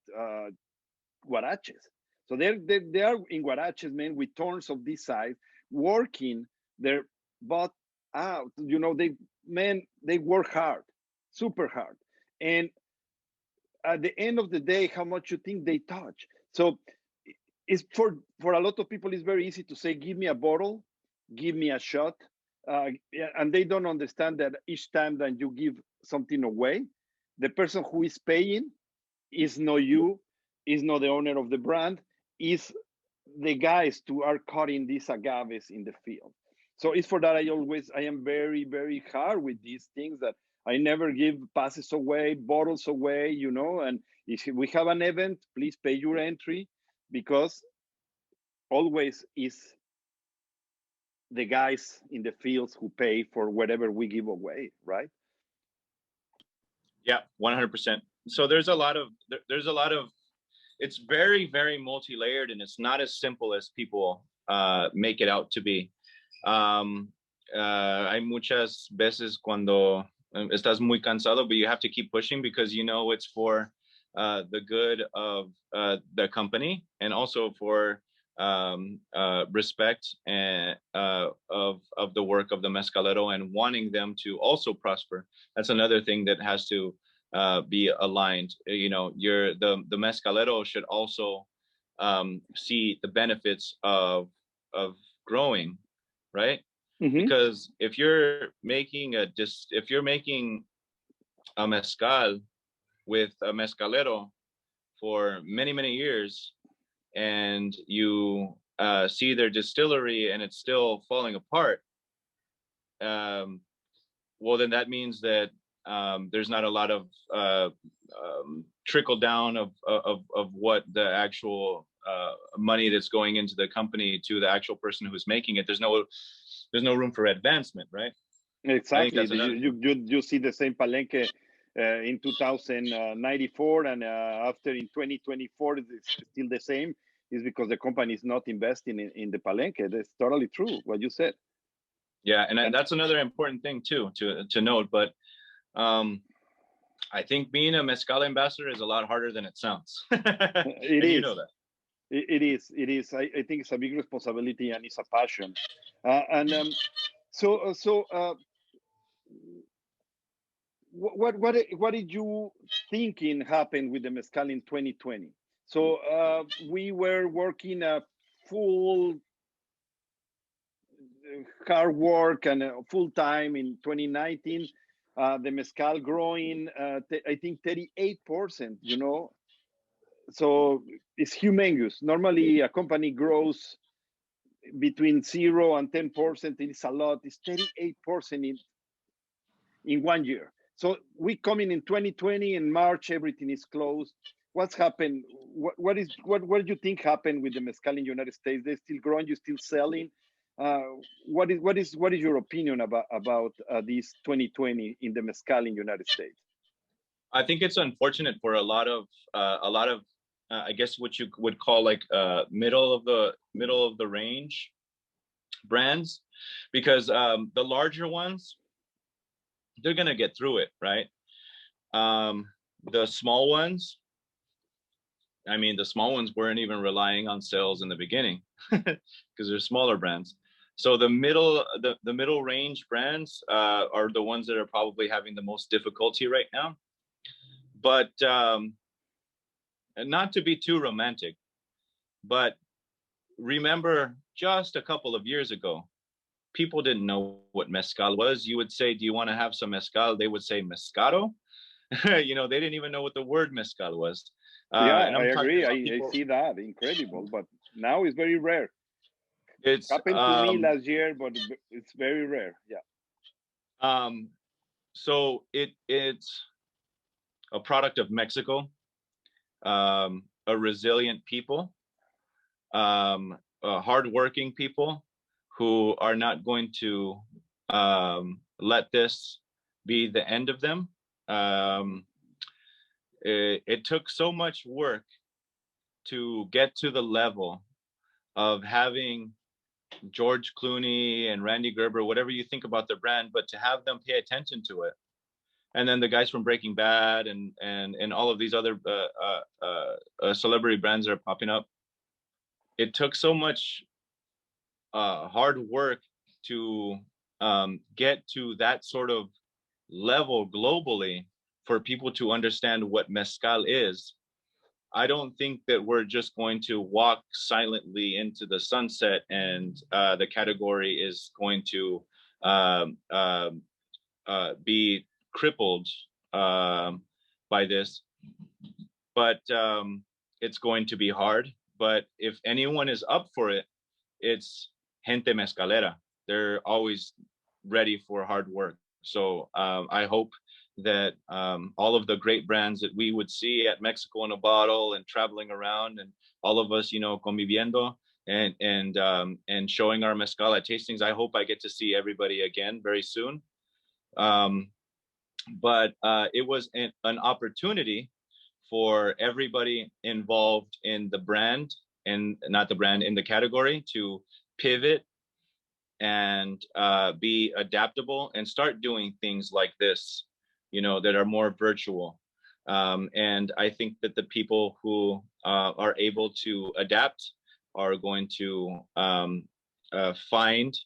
guaraches. So they are in guaraches, man, with thorns of this side, working their butt out. They work hard, super hard. And at the end of the day, how much you think they touch? So it's for a lot of people, it's very easy to say, give me a bottle, give me a shot. And they don't understand that each time that you give something away, the person who is paying is not you, is not the owner of the brand, is the guys who are cutting these agaves in the field. So it's for that I am very, very hard with these things, that I never give passes away, bottles away, and if we have an event, please pay your entry, because always is the guys in the fields who pay for whatever we give away, right? Yeah, 100%. So there's a lot of it's very, very multi-layered, and it's not as simple as people make it out to be. Hay muchas veces cuando estás muy cansado, but you have to keep pushing because you know it's for the good of the company, and also for respect and of the work of the mezcalero, and wanting them to also prosper. That's another thing that has to be aligned. You know, the mezcalero should also see the benefits of growing, right? Mm-hmm. Because if you're making a mezcal with a mezcalero for many, many years, and you see their distillery and it's still falling apart, um, well, then that means that there's not a lot of trickle down of what the actual money that's going into the company to the actual person who's making it. There's no room for advancement, right? I think Exactly. that's another thing. You see the same palenque in 2094, and after in 2024, it's still the same. Is because the company is not investing in the palenque. That's totally true what you said. Yeah, and And that's another important thing too to note. But um, I think being a mezcal ambassador is a lot harder than it sounds, it and you know is. that. It is. It is. I think it's a big responsibility and it's a passion. And what did you thinking happened with the mezcal in 2020? So we were working a full hard work and full time in 2019. The mezcal growing, I think 38%. You know, so it's humongous. Normally, a company grows between 0 and 10%. It's a lot. It's 38% in 1 year. So we coming in 2020 in March, everything is closed. What's happened? What do you think happened with the mezcal in the United States? They're still growing, you're still selling. Uh, what is your opinion about this 2020 in the mezcal in the United States? I think it's unfortunate for a lot of I guess what you would call like middle of the range brands, because the larger ones, they're gonna get through it, right? The small ones, I mean, the small ones weren't even relying on sales in the beginning because they're smaller brands. So the middle range brands are the ones that are probably having the most difficulty right now. But not to be too romantic, but remember just a couple of years ago, people didn't know what mezcal was. You would say, "Do you want to have some mezcal?" They would say mezcado. You know, they didn't even know what the word mezcal was. Yeah, And I I'm talking agree. about I people. see that incredible, but now it's very rare. It's Happened to me last year, but it's very rare. Yeah. um, so it's a product of Mexico, a resilient people, hardworking people who are not going to let this be the end of them. It took so much work to get to the level of having George Clooney and Randy Gerber, whatever you think about the brand, but to have them pay attention to it. And then the guys from Breaking Bad and all of these other celebrity brands that are popping up. It took so much hard work to get to that sort of level globally for people to understand what mezcal is. I don't think that we're just going to walk silently into the sunset and the category is going to um, um, be crippled by this. But it's going to be hard. But if anyone is up for it, it's gente mezcalera. They're always ready for hard work. So I hope that all of the great brands that we would see at Mexico in a bottle and traveling around, and all of us, you know, conviviendo, and showing our mezcal at tastings. I hope I get to see everybody again very soon. Um, but it was an opportunity for everybody involved in the brand, and not the brand, in the category, to pivot and be adaptable and start doing things like this, that are more virtual. And I think that the people who are able to adapt are going to find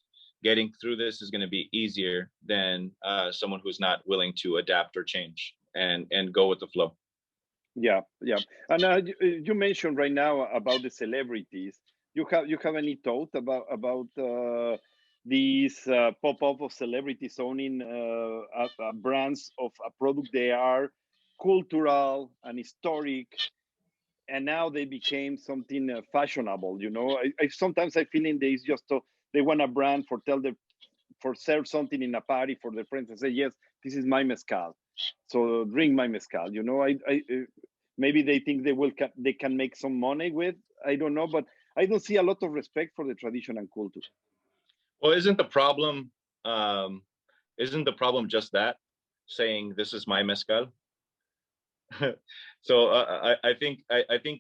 getting through this is going to be easier than someone who's not willing to adapt or change and go with the flow. Yeah, yeah. And you mentioned right now about the celebrities. You have any thought about these pop up of celebrities owning brands of a product they are cultural and historic, and now they became something fashionable. I sometimes I feel in this just they want a brand for serve something in a party for their friends and say, yes, this is my mezcal, so drink my mezcal. Maybe they think they can make some money with. I don't know, but I don't see a lot of respect for the tradition and culture. Well, um, isn't the problem just that, saying this is my mezcal? So I think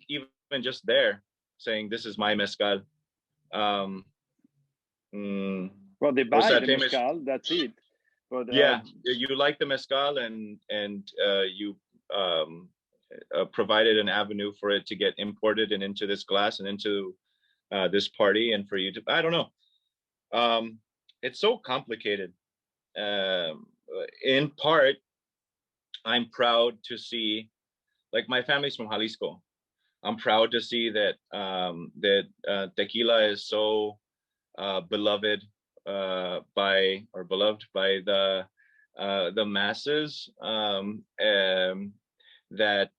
even just there, saying this is my mezcal. Um, Well, they what's buy that the famous? mezcal, that's it. But Yeah, you like the mezcal, and you provided an avenue for it to get imported and into this glass and into this party, and for you to, I don't know. It's so complicated. In part, I'm proud to see, like, my family's from Jalisco. I'm proud to see that tequila is so beloved beloved by the masses, that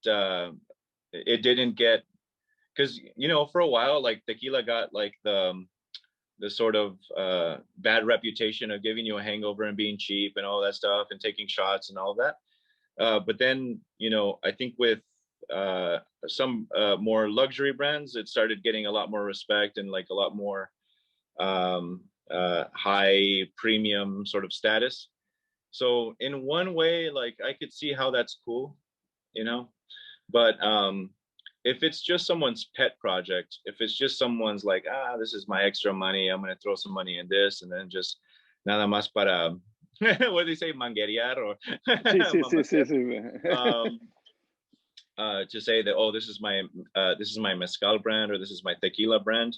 it didn't get, because for a while, like, tequila got like the sort of bad reputation of giving you a hangover and being cheap and all that stuff and taking shots and all that. But then, I think with some more luxury brands, it started getting a lot more respect and like a lot more high premium sort of status. So in one way, like, I could see how that's cool, but if it's just someone's pet project, if it's just someone's like, this is my extra money, I'm going to throw some money in this, and then just nada más para, what do they say, manguerear, or sí, sí, sí, sí, sí. to say that, oh, this is my mezcal brand, or this is my tequila brand.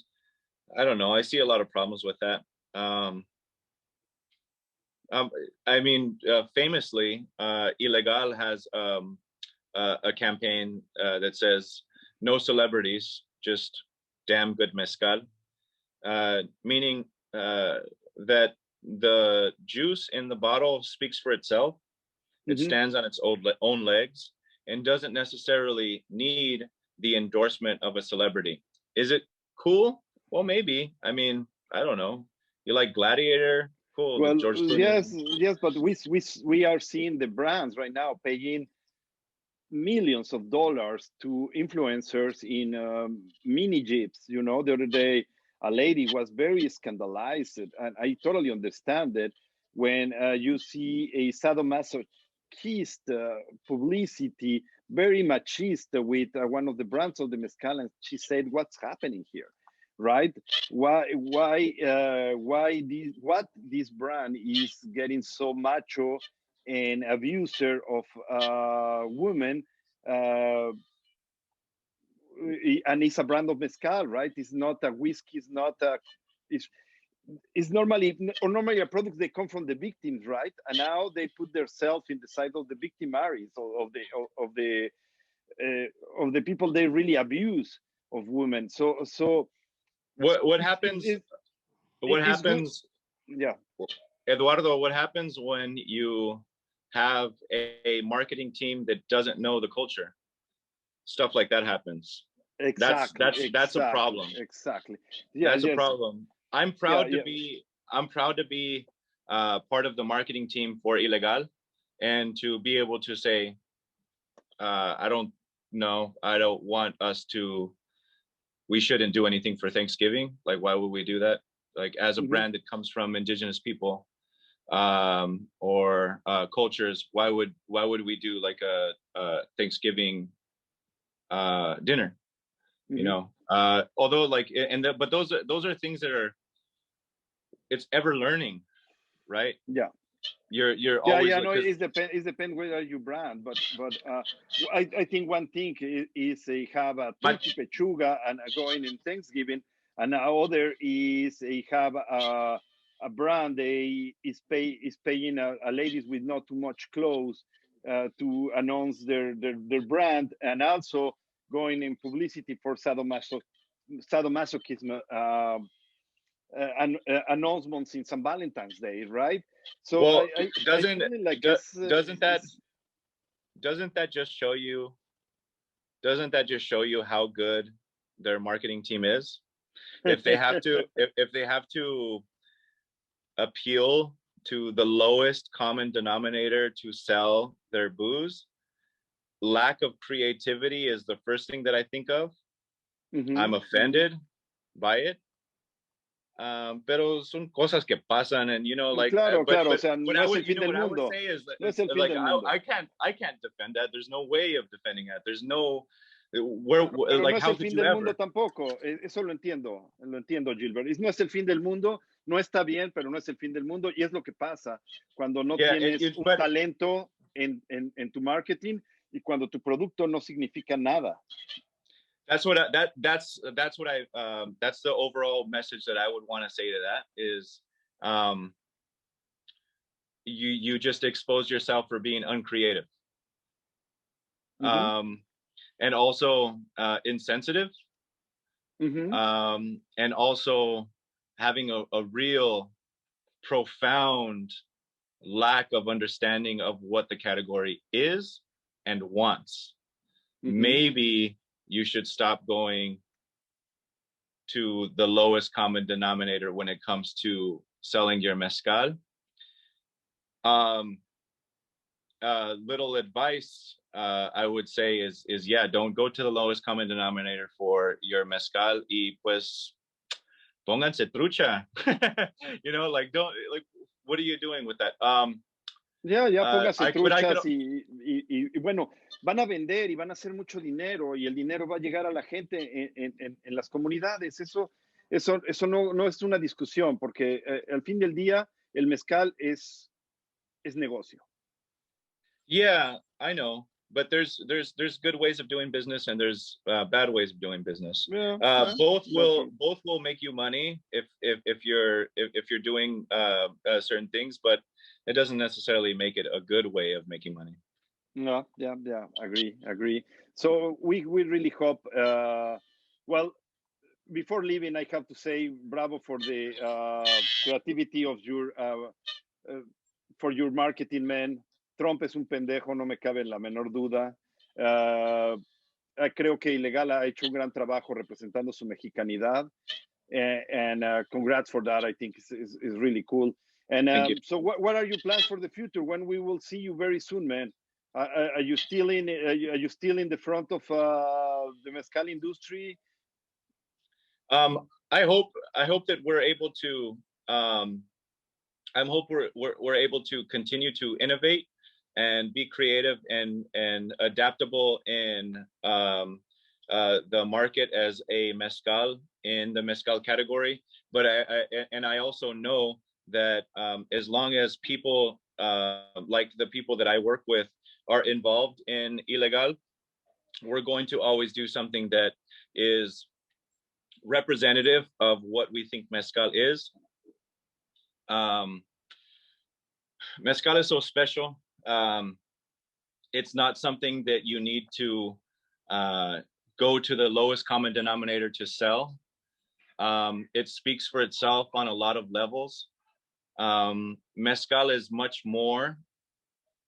I don't know. I see a lot of problems with that. I mean, famously, Ilegal has a campaign that says no celebrities, just damn good mezcal, meaning that the juice in the bottle speaks for itself. It stands on its own legs and doesn't necessarily need the endorsement of a celebrity. Is it cool? Well, maybe. I mean, I don't know. You like Gladiator? Cool. Well, George Clooney. yes, but we are seeing the brands right now paying millions of dollars to influencers in mini jeeps. The other day, a lady was very scandalized, and I totally understand that when you see a sadomasochist publicity, very machist with one of the brands of the mezcal, and she said, "What's happening here?" Right? Why this brand is getting so macho and abuser of women, and it's a brand of mezcal, right? It's not a whiskey. It's not a. It's normally a product they come from the victims, right? And now they put themselves in the side of the victimaries of the people they really abuse of women. So what happens? What happens? Yeah, Eduardo, what happens when you have a marketing team that doesn't know the culture? Stuff like that happens. exactly. That's a problem. Exactly. Yeah, That's a yes. problem. I'm proud to be part of the marketing team for Ilegal, and to be able to say, I don't want us to we shouldn't do anything for Thanksgiving. Like, why would we do that? Like, as a Mm-hmm. brand that comes from indigenous people or cultures, why would we do like a Thanksgiving dinner? Mm-hmm. You know, although like, but those are things that are, it's ever learning, right? Yeah. You're always like, no, it depends whether you brand, but I think one thing is have a turkey pechuga and going in Thanksgiving, and other is have a brand they is paying a ladies with not too much clothes to announce their brand, and also going in publicity for sadomasochism announcements in some Valentine's Day, right? So well, I doesn't feel like doesn't that just show you, how good their marketing team is? If they have to if they have to appeal to the lowest common denominator to sell their booze, lack of creativity is the first thing that I think of. I'm offended by it. Pero son cosas que pasan, and like, claro, o sea, what no I es would, el fin del what I would mundo, say is no es el fin del mundo. I can't defend that. There's no way of defending that. There's no where, pero like, no es how el could fin you del ever? mundo tampoco. Eso lo entiendo, Gilbert. No es el fin del mundo, no está bien, pero no es el fin del mundo, y es lo que pasa cuando no tienes un talento en tu marketing y cuando tu producto no significa nada. That's what that's what I that's the overall message that I would want to say to that is, you just expose yourself for being uncreative, and also insensitive, and also having a real profound lack of understanding of what the category is and wants. Maybe you should stop going to the lowest common denominator when it comes to selling your mezcal. Little advice I would say is yeah, don't go to the lowest common denominator for your mezcal, y pues pónganse trucha. Like, don't, like, what are you doing with that? Póngase truchas y bueno, van a vender y van a hacer mucho dinero, y el dinero va a llegar a la gente en las comunidades. Eso no es una discusión, porque al fin del día el mezcal es negocio. Yeah, I know, but there's good ways of doing business, and there's bad ways of doing business. Both will make you money if you're doing certain things, but it doesn't necessarily make it a good way of making money. No, yeah, agree. So we really hope. Well, before leaving, I have to say bravo for the creativity of your for your marketing man. Trump es un pendejo, no me cabe la menor duda. Creo que Ilegal ha hecho un gran trabajo representando su mexicanidad, and congrats for that. I think is really cool. And so, what are your plans for the future? When we will see you very soon, man? Are you still in? Are you still in the front of the mezcal industry? I hope that we're able to. I hope we're able to continue to innovate and be creative and adaptable in the market as a mezcal, in the mezcal category. But I also know that as long as people like the people that I work with are involved in Ilegal, we're going to always do something that is representative of what we think mezcal is. Mezcal is so special. It's not something that you need to go to the lowest common denominator to sell. It speaks for itself on a lot of levels. Mezcal is much more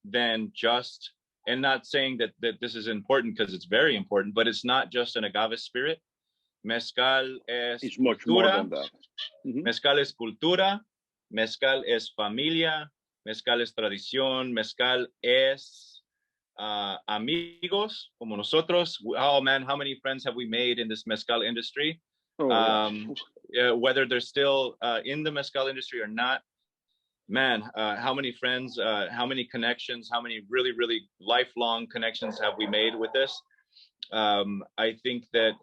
than just, and not saying that this is important, because it's very important, but it's not just an agave spirit. Mezcal es it's much cultura. More than that. Mezcal es cultura. Mezcal es familia. Mezcal es tradición. Mezcal es amigos como nosotros. Oh man, how many friends have we made in this mezcal industry? Oh, yeah. Whether they're still in the mezcal industry or not, man, how many friends, how many connections, how many really, really lifelong connections have we made with this? I think that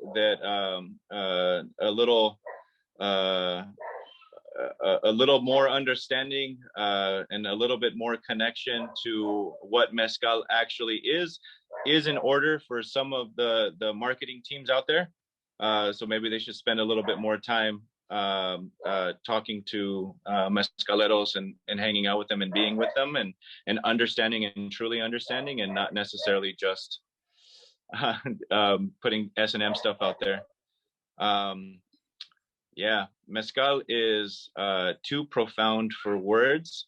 a little more understanding and a little bit more connection to what mezcal actually is in order for some of the marketing teams out there. So maybe they should spend a little bit more time talking to mezcaleros and hanging out with them and being with them and understanding and truly understanding, and not necessarily just putting S&M stuff out there. Yeah, mezcal is too profound for words,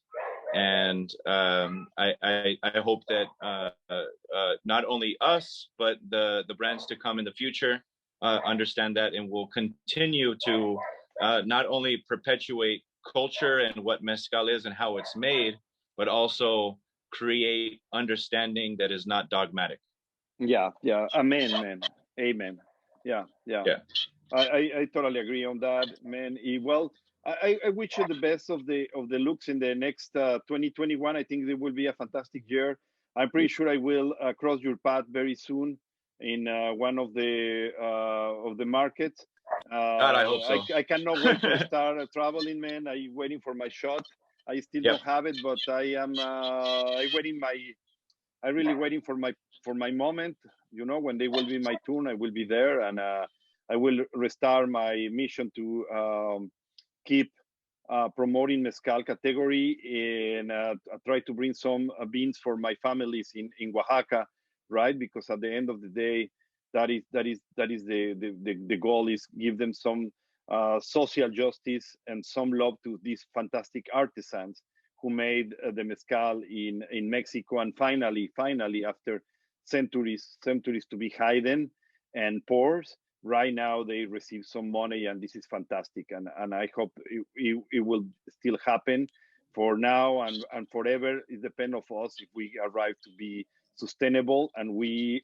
and I hope that not only us but the brands to come in the future understand that, and will continue to not only perpetuate culture and what mezcal is and how it's made, but also create understanding that is not dogmatic. Yeah, amen, man. Amen. Yeah. I totally agree on that, man. Well, I wish you the best of the looks in the next 2021. I think it will be a fantastic year. I'm pretty sure I will cross your path very soon in one of the markets. God, I hope so. I cannot wait to start traveling, man. I'm waiting for my shot. I still don't have it, but I am. I'm really waiting for my moment. You know, when they will be my turn, I will be there, and I will restart my mission to keep promoting mezcal category and try to bring some beans for my families in Oaxaca, right? Because at the end of the day, that is the goal, is give them some social justice and some love to these fantastic artisans who made the mezcal in Mexico, and finally after centuries to be hidden and pours, right now they receive some money, and this is fantastic, and I hope it will still happen for now and forever. It depends of us if we arrive to be sustainable, and we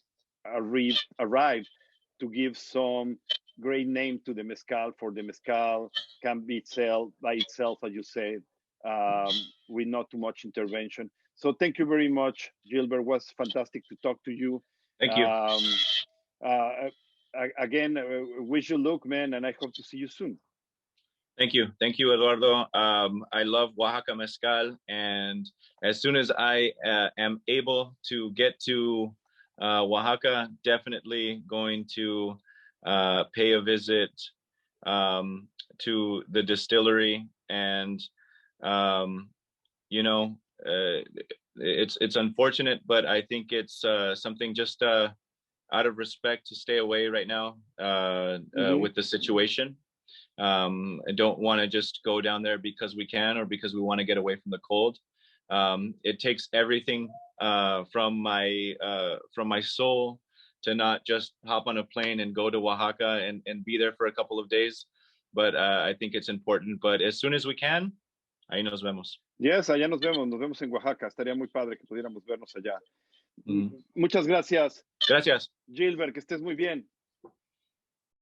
arrive to give some great name to the mezcal, for the mezcal can be sold by itself, as you said, with not too much intervention. So thank you very much, Gilbert. It was fantastic to talk to you. Thank you. Again, wish you luck, man, and I hope to see you soon. Thank you, Eduardo. I love Oaxaca mezcal, and as soon as I am able to get to Oaxaca, definitely going to pay a visit to the distillery. And you know, it's unfortunate, but I think it's something just out of respect to stay away right now with the situation. I don't want to just go down there because we can, or because we want to get away from the cold. It takes everything from my soul to not just hop on a plane and go to Oaxaca and be there for a couple of days. But I think it's important. But as soon as we can, ahí nos vemos. Yes, allá nos vemos en Oaxaca. Estaría muy padre que pudiéramos vernos allá. Muchas gracias. Gracias. Gilbert, que estés muy bien.